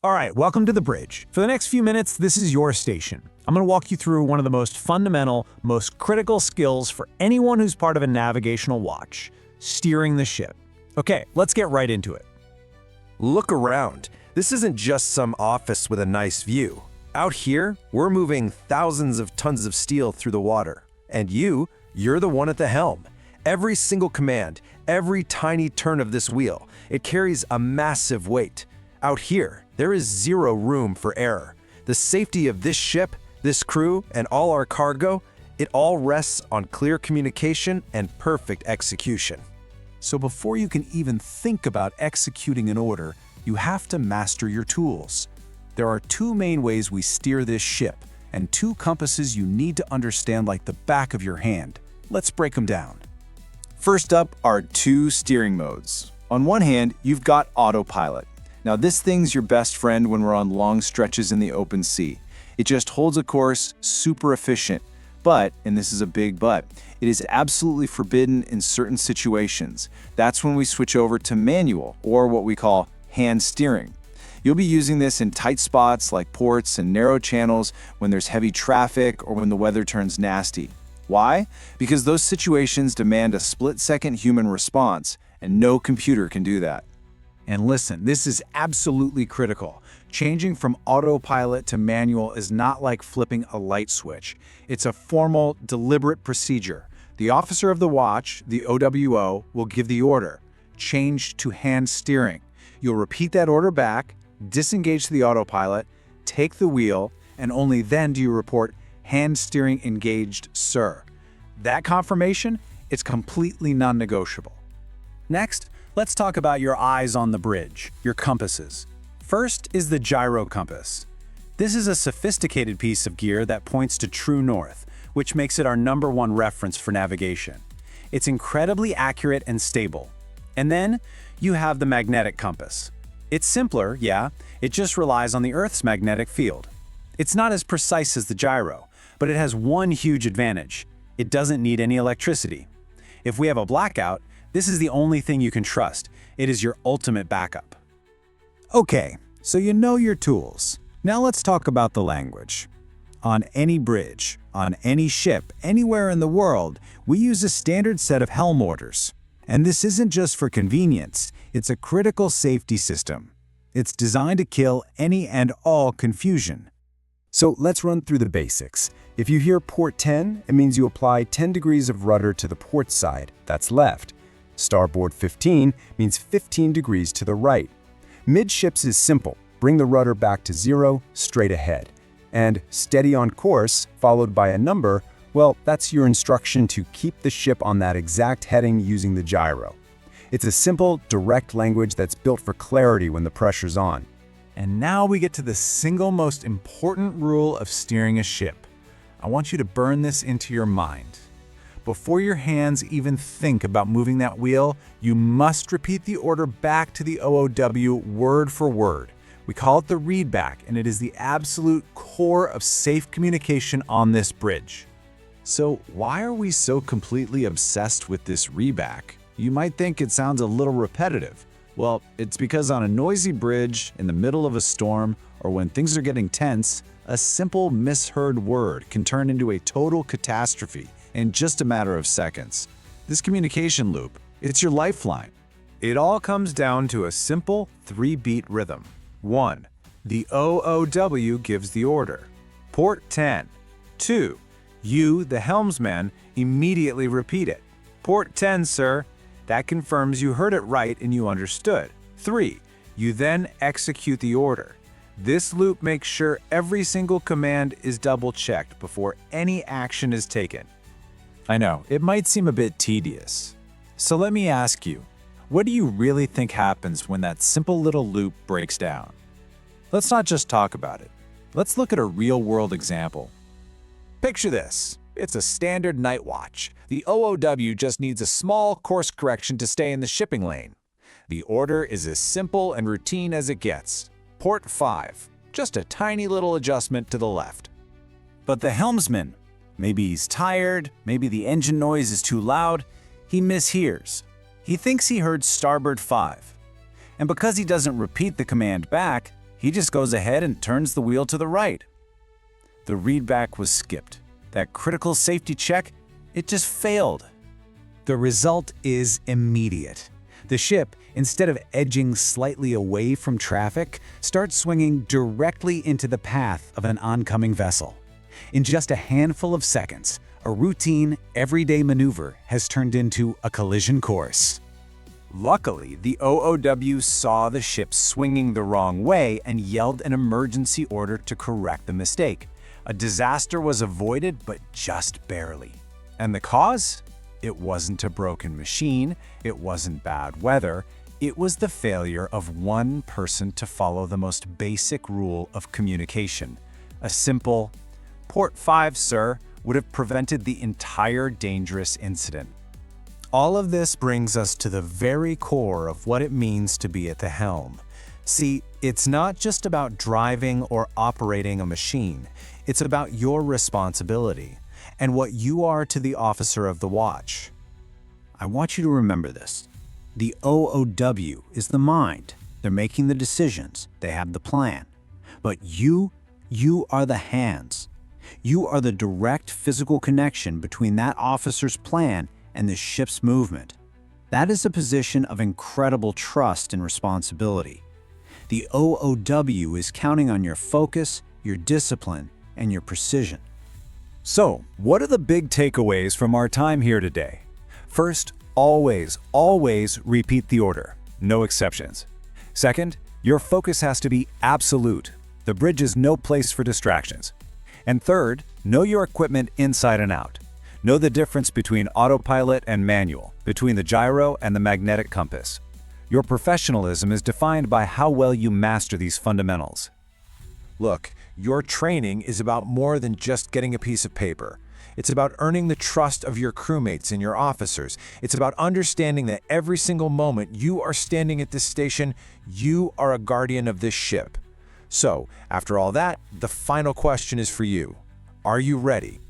All right, welcome to the bridge. For the next few minutes, this is your station. I'm going to walk you through one of the most fundamental, most critical skills for anyone who's part of a navigational watch: steering the ship. Okay, let's get right into it. Look around. This isn't just some office with a nice view. Out here, we're moving thousands of tons of steel through the water. And you're the one at the helm. Every single command, every tiny turn of this wheel, it carries a massive weight. Out here, there is zero room for error. The safety of this ship, this crew, and all our cargo, it all rests on clear communication and perfect execution. So before you can even think about executing an order, you have to master your tools. There are two main ways we steer this ship, and two compasses you need to understand like the back of your hand. Let's break them down. First up are two steering modes. On one hand, you've got autopilot. Now this thing's your best friend when we're on long stretches in the open sea. It just holds a course, super efficient. But, and this is a big but, it is absolutely forbidden in certain situations. That's when we switch over to manual, or what we call hand steering. You'll be using this in tight spots like ports and narrow channels when there's heavy traffic or when the weather turns nasty. Why? Because those situations demand a split-second human response, and no computer can do that. And listen, this is absolutely critical. Changing from autopilot to manual is not like flipping a light switch. It's a formal, deliberate procedure. The officer of the watch, the OWO, will give the order: change to hand steering. You'll repeat that order back, disengage the autopilot, take the wheel, and only then do you report hand steering engaged, sir. That confirmation, it's completely non-negotiable. Next, let's talk about your eyes on the bridge, your compasses. First is the gyro compass. This is a sophisticated piece of gear that points to true north, which makes it our #1 reference for navigation. It's incredibly accurate and stable. And then you have the magnetic compass. It's simpler, yeah, it just relies on the Earth's magnetic field. It's not as precise as the gyro, but it has one huge advantage: it doesn't need any electricity. If we have a blackout, this is the only thing you can trust. It is your ultimate backup. Okay, so you know your tools. Now let's talk about the language. On any bridge, on any ship, anywhere in the world, we use a standard set of helm orders. And this isn't just for convenience, it's a critical safety system. It's designed to kill any and all confusion. So let's run through the basics. If you hear port 10, it means you apply 10 degrees of rudder to the port side, that's left. Starboard 15 means 15 degrees to the right. Midships is simple: bring the rudder back to 0, straight ahead. And steady on course, followed by a number, well, that's your instruction to keep the ship on that exact heading using the gyro. It's a simple, direct language that's built for clarity when the pressure's on. And now we get to the single most important rule of steering a ship. I want you to burn this into your mind. Before your hands even think about moving that wheel, you must repeat the order back to the OOW word for word. We call it the readback, and it is the absolute core of safe communication on this bridge. So why are we so completely obsessed with this readback? You might think it sounds a little repetitive. Well, it's because on a noisy bridge, in the middle of a storm, or when things are getting tense, a simple misheard word can turn into a total catastrophe in just a matter of seconds. This communication loop, it's your lifeline. It all comes down to a simple 3-beat rhythm. 1. The OOW gives the order. Port 10. 2. You, the helmsman, immediately repeat it. Port 10, sir. That confirms you heard it right and you understood. 3. You then execute the order. This loop makes sure every single command is double-checked before any action is taken. I know, it might seem a bit tedious. So let me ask you, what do you really think happens when that simple little loop breaks down? Let's not just talk about it. Let's look at a real-world example. Picture this. It's a standard night watch. The OOW just needs a small course correction to stay in the shipping lane. The order is as simple and routine as it gets. Port 5. Just a tiny little adjustment to the left. But the helmsman, maybe he's tired, maybe the engine noise is too loud, he mishears. He thinks he heard starboard 5. And because he doesn't repeat the command back, He just goes ahead and turns the wheel to the right. The readback was skipped. That critical safety check, it just failed. The result is immediate. The ship, instead of edging slightly away from traffic, starts swinging directly into the path of an oncoming vessel. In just a handful of seconds, a routine, everyday maneuver has turned into a collision course. Luckily, the OOW saw the ship swinging the wrong way and yelled an emergency order to correct the mistake. A disaster was avoided, but just barely. And the cause? It wasn't a broken machine, it wasn't bad weather, it was the failure of one person to follow the most basic rule of communication. A simple, "Port 5, sir," would have prevented the entire dangerous incident. All of this brings us to the very core of what it means to be at the helm. See, it's not just about driving or operating a machine, it's about your responsibility and what you are to the officer of the watch. I want you to remember this. The OOW is the mind. They're making the decisions. They have the plan. But you are the hands. You are the direct physical connection between that officer's plan and the ship's movement. That is a position of incredible trust and responsibility. The OOW is counting on your focus, your discipline, and your precision. So, what are the big takeaways from our time here today? First, always repeat the order. No exceptions. Second, your focus has to be absolute. The bridge is no place for distractions. And third, know your equipment inside and out. Know the difference between autopilot and manual, between the gyro and the magnetic compass. Your professionalism is defined by how well you master these fundamentals. Look, your training is about more than just getting a piece of paper. It's about earning the trust of your crewmates and your officers. It's about understanding that every single moment you are standing at this station, you are a guardian of this ship. So, after all that, the final question is for you. Are you ready?